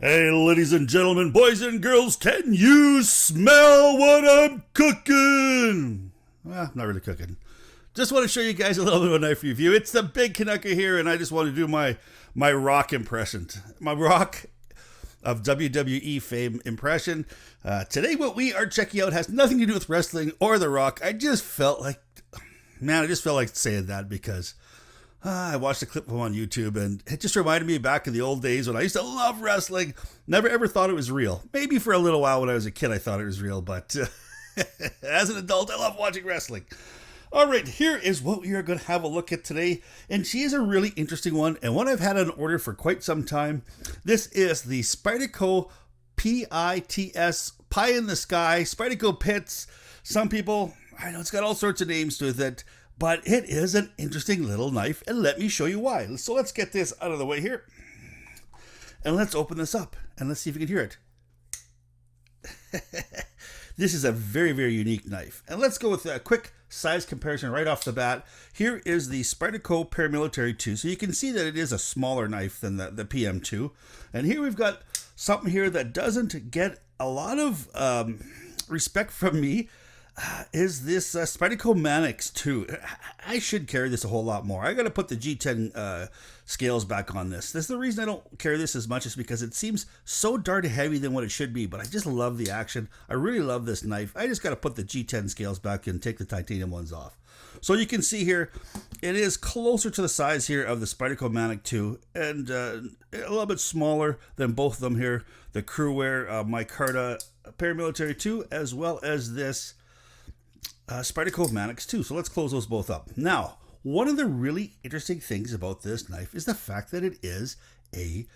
Hey, ladies and gentlemen, boys and girls, can you smell what I'm cooking? Well, not really cooking. Just want to show you guys a little bit of a knife review. It's the Big Canucker here, and I just want to do my Rock impression. My Rock of WWE fame impression. Today, what we are checking out has nothing to do with wrestling or The Rock. I just felt like saying that because I watched a clip from him on YouTube, and it just reminded me back in the old days when I used to love wrestling. Never ever thought it was real. Maybe for a little while when I was a kid I thought it was real, but as an adult I love watching wrestling. All right, here is what we are going to have a look at today, and she is a really interesting one, and one I've had on order for quite some time. This is the Spyderco PITS, Pie in the Sky, Spyderco Pits. Some people, I know it's got all sorts of names to it, but it is an interesting little knife, and let me show you why. So let's get this out of the way here, and let's open this up, and let's see if you can hear it. This is a very, very unique knife. And let's go with a quick size comparison right off the bat. Here is the Spyderco Paramilitary 2. So you can see that it is a smaller knife than the PM2. And here we've got something here that doesn't get a lot of respect from me. Is this Spyderco Manix 2. I should carry this a whole lot more. I got to put the G10 scales back on this. This is the reason I don't carry this as much, is because it seems so darn heavy than what it should be, but I just love the action. I really love this knife. I just got to put the G10 scales back and take the titanium ones off. So you can see here, it is closer to the size here of the Spyderco Manix 2, and a little bit smaller than both of them here. The Crewwear Micarta Paramilitary 2, as well as this Spyderco Manix 2. So let's close those both up. Now, one of the really interesting things about this knife is the fact that it is a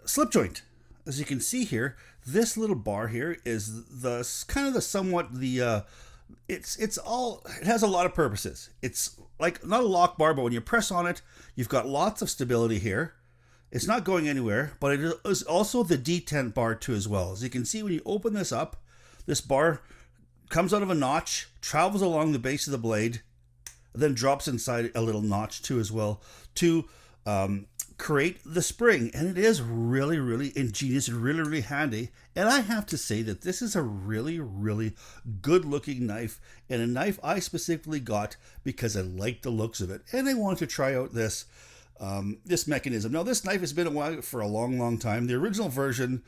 slip joint. As you can see here, this little bar here is the kind of the somewhat the it has a lot of purposes. It's like not a lock bar, but when you press on it, you've got lots of stability here. It's not going anywhere, but it is also the detent bar too as well. As you can see, when you open this up, this bar comes out of a notch, travels along the base of the blade, then drops inside a little notch too as well to create the spring. And it is really, really ingenious and really, really handy. And I have to say that this is a really, really good looking knife, and a knife I specifically got because I liked the looks of it. And I wanted to try out this mechanism. Now, this knife has been around for a long, long time. The original version,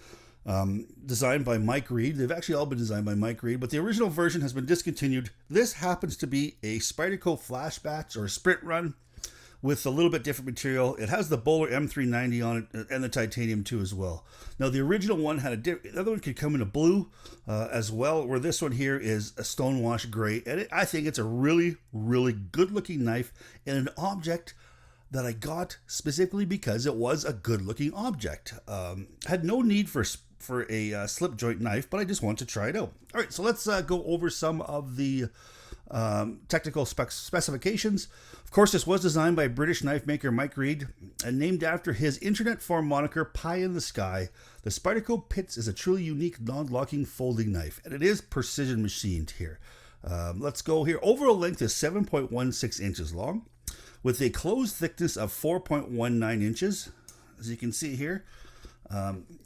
designed by Mike Reed, they've actually all been designed by Mike Reed, but the original version has been discontinued. This happens to be a Spyderco flashbatch or a sprint run with a little bit different material. It has the Bowler M390 on it and the titanium too as well. Now, the original one had the other one could come in a blue as well, where this one here is a stonewash gray. And I think it's a really, really good looking knife and an object that I got specifically because it was a good-looking object. Had no need for a slip joint knife, but I just wanted to try it out. All right, so let's go over some of the technical specifications. Of course, this was designed by British knife maker Mike Reed and named after his internet forum moniker, Pie in the Sky. The Spyderco Pits is a truly unique non-locking folding knife, and it is precision machined here. Let's go here. Overall length is 7.16 inches long, with a closed thickness of 4.19 inches. As you can see here,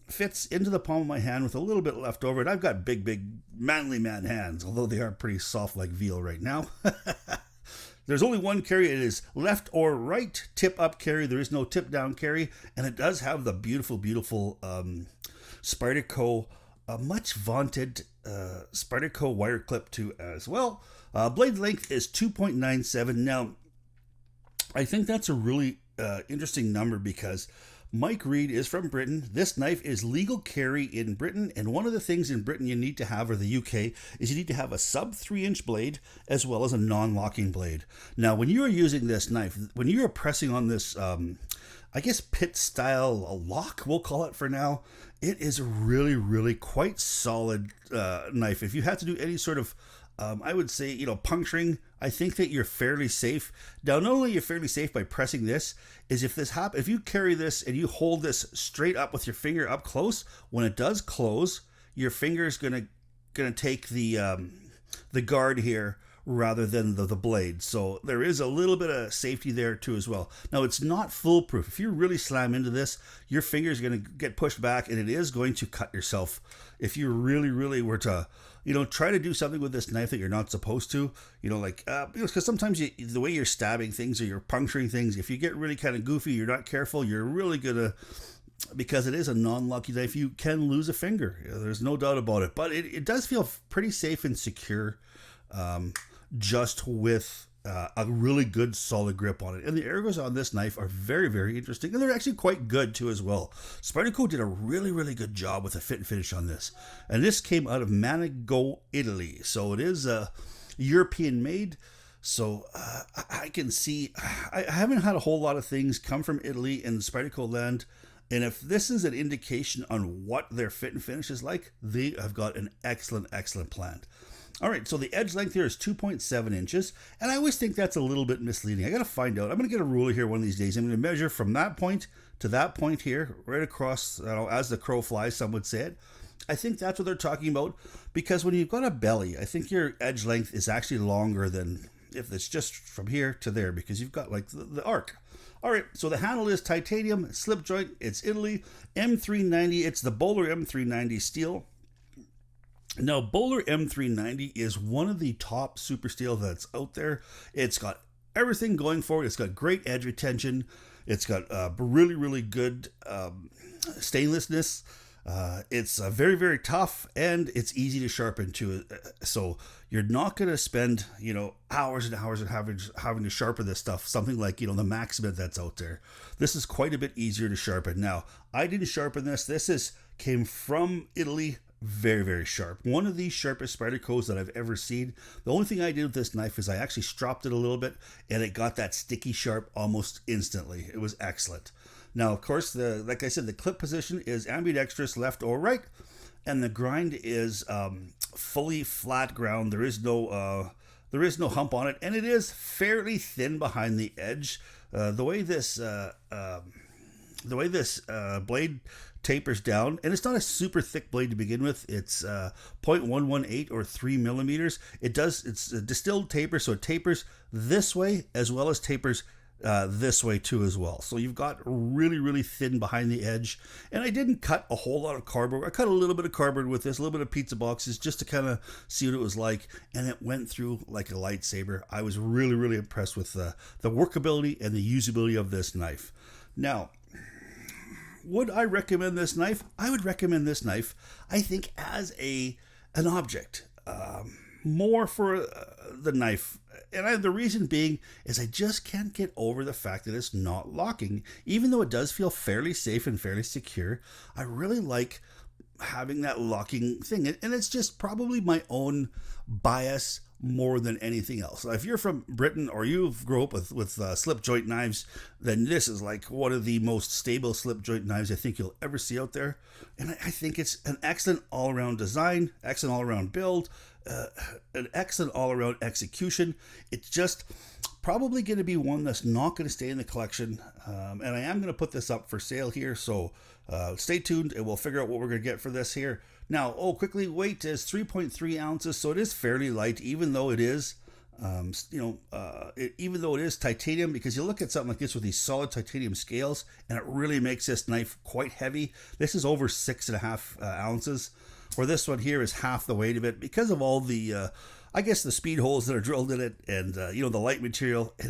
fits into the palm of my hand with a little bit left over. And I've got big, big, manly man hands, although they are pretty soft like veal right now. There's only one carry. It is left or right tip up carry. There is no tip down carry. And it does have the beautiful, beautiful Spyderco, much vaunted Spyderco wire clip too as well. Blade length is 2.97. Now, I think that's a really interesting number because Mike Reed is from Britain. This knife is legal carry in Britain, and one of the things in Britain you need to have, or the UK, is you need to have a sub 3-inch blade as well as a non-locking blade. Now, when you are using this knife, when you are pressing on this, I guess pit style lock, we'll call it for now, it is a really, really quite solid knife. If you had to do any sort of I would say, puncturing, I think that you're fairly safe. Now, not only you're fairly safe by pressing this, is if you carry this and you hold this straight up with your finger up close, when it does close, your finger is gonna take the guard here rather than the blade. So there is a little bit of safety there too as well. Now it's not foolproof. If you really slam into this, your finger's going to get pushed back and it is going to cut yourself. If you really were to, try to do something with this knife that you're not supposed to, because sometimes the way you're stabbing things or you're puncturing things, if you get really kind of goofy, you're not careful, you're really going to, because it is a non-lucky knife, you can lose a finger. There's no doubt about it. But it does feel pretty safe and secure, just with a really good solid grip on it. And the ergos on this knife are very interesting, and they're actually quite good too as well. Spyderco did a really good job with the fit and finish on this. And this came out of Manigo, Italy. So it is European made. So I can see, I haven't had a whole lot of things come from Italy in the Spyderco land. And if this is an indication on what their fit and finish is like, they have got an excellent plan. All right, so the edge length here is 2.7 inches, and I always think that's a little bit misleading. I got to find out. I'm going to get a ruler here one of these days. I'm going to measure from that point to that point here, right across, as the crow flies, some would say it. I think that's what they're talking about, because when you've got a belly, I think your edge length is actually longer than if it's just from here to there, because you've got like the arc. All right, so the handle is titanium, Slipjoint, it's Italy, M390, it's the Bowler M390 steel. Now, Bowler M390 is one of the top super steel that's out there. It's got everything going for it. It's got great edge retention. It's got really good stainlessness. It's very tough, and it's easy to sharpen too. So you're not going to spend hours and hours having to sharpen this stuff. Something like the Maximum that's out there. This is quite a bit easier to sharpen. Now, I didn't sharpen this. This came from Italy. Very sharp. One of the sharpest Spydercos that I've ever seen. The only thing I did with this knife is I actually stropped it a little bit, and it got that sticky sharp almost instantly. It was excellent. Now, of course, like I said, the clip position is ambidextrous, left or right, and the grind is fully flat ground. There is no hump on it, and it is fairly thin behind the edge. The way this blade tapers down, and it's not a super thick blade to begin with. It's 0.118 or 3 millimeters. It's a distilled taper, so it tapers this way as well as tapers this way too as well. So you've got really thin behind the edge. And I didn't cut a whole lot of cardboard. I cut a little bit of cardboard with this, a little bit of pizza boxes, just to kind of see what it was like. And it went through like a lightsaber. I was really impressed with the workability and the usability of this knife. Now, would I recommend this knife? I would recommend this knife, I think, as an object. More for the knife. And the reason being is I just can't get over the fact that it's not locking. Even though it does feel fairly safe and fairly secure, I really like having that locking thing. And it's just probably my own bias more than anything else. If you're from Britain or you've grown up with slip joint knives, then this is like one of the most stable slip joint knives I think you'll ever see out there. And I think it's an excellent all-around design, excellent all-around build, an excellent all-around execution. It's just probably going to be one that's not going to stay in the collection. And I am going to put this up for sale here, so stay tuned and we'll figure out what we're going to get for this here. Now, quickly, weight is 3.3 ounces, so it is fairly light, even though it is, even though it is titanium, because you look at something like this with these solid titanium scales, and it really makes this knife quite heavy. This is over 6.5 ounces, where this one here is half the weight of it, because of all the, I guess, the speed holes that are drilled in it, and, the light material, and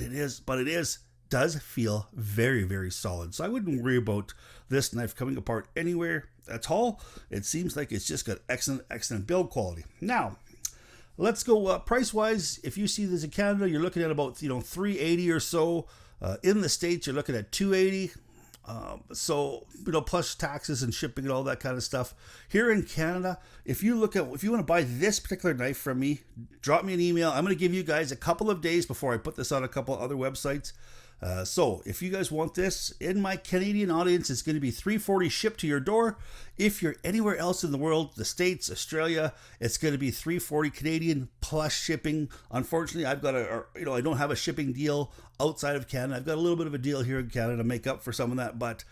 does feel very solid. So I wouldn't worry about this knife coming apart anywhere at all. It seems like it's just got excellent build quality. Now, let's go price wise. If you see this in Canada, you're looking at about $380 or so. In the States, you're looking at $280. So plus taxes and shipping and all that kind of stuff. Here in Canada, if you want to buy this particular knife from me, drop me an email. I'm going to give you guys a couple of days before I put this on a couple other websites. So if you guys want this, in my Canadian audience, it's going to be $340 shipped to your door. If you're anywhere else in the world, the States, Australia, it's going to be $340 Canadian plus shipping. Unfortunately, I don't have a shipping deal outside of Canada. I've got a little bit of a deal here in Canada to make up for some of that, but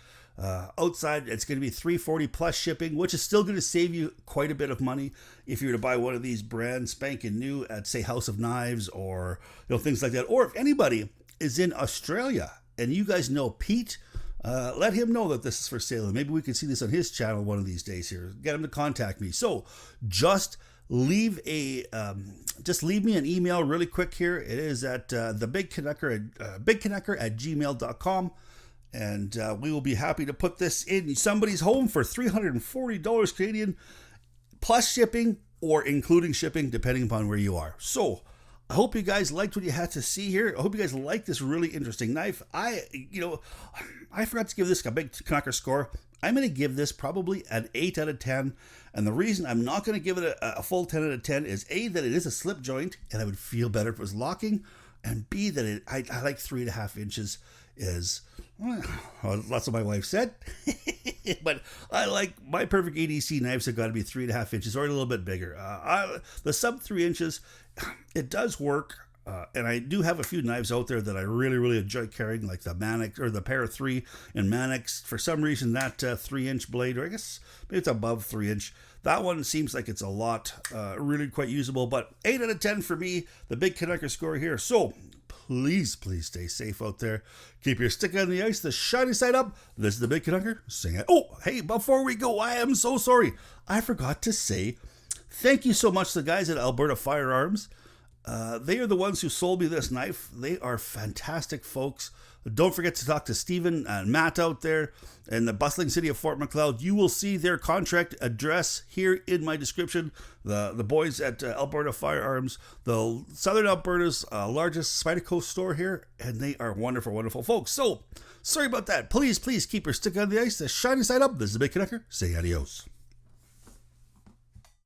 Outside, it's going to be $340 plus shipping, which is still going to save you quite a bit of money if you were to buy one of these brand spanking new at, say, House of Knives or things like that. Or if anybody is in Australia and you guys know Pete, let him know that this is for sale. And maybe we can see this on his channel one of these days here. Get him to contact me. So just leave me an email really quick here. It is at the Big Canucker at gmail.com. And we will be happy to put this in somebody's home for $340 Canadian plus shipping or including shipping, depending upon where you are. So I hope you guys liked what you had to see here. I hope you guys like this really interesting knife. I forgot to give this a Big Canucker score. I'm going to give this probably an 8 out of 10. And the reason I'm not going to give it a full 10 out of 10 is A, that it is a slip joint, and I would feel better if it was locking. And B, that I like 3.5 inches is, well, that's what my wife said. But I like my perfect EDC knives have got to be 3.5 inches or a little bit bigger. The sub 3 inches, it does work. And I do have a few knives out there that I really, really enjoy carrying, like the Mannix or the Pair 3 in Mannix. For some reason, that 3-inch blade, or I guess maybe it's above 3-inch, that one seems like it's a lot, really quite usable. But 8 out of 10 for me, the Big Canucker score here. So please, please stay safe out there. Keep your stick on the ice, the shiny side up. This is the Big Canucker saying it. Oh, hey, before we go, I am so sorry. I forgot to say thank you so much to the guys at Alberta Firearms. They are the ones who sold me this knife. They are fantastic folks. Don't forget to talk to Stephen and Matt out there in the bustling city of Fort Macleod. You will see their contract address here in my description. The boys at Alberta Firearms, the Southern Alberta's largest Spyderco store here, and they are wonderful, wonderful folks. So, sorry about that. Please, please keep your stick on the ice, the shiny side up. This is the Big Canucker. Say adios.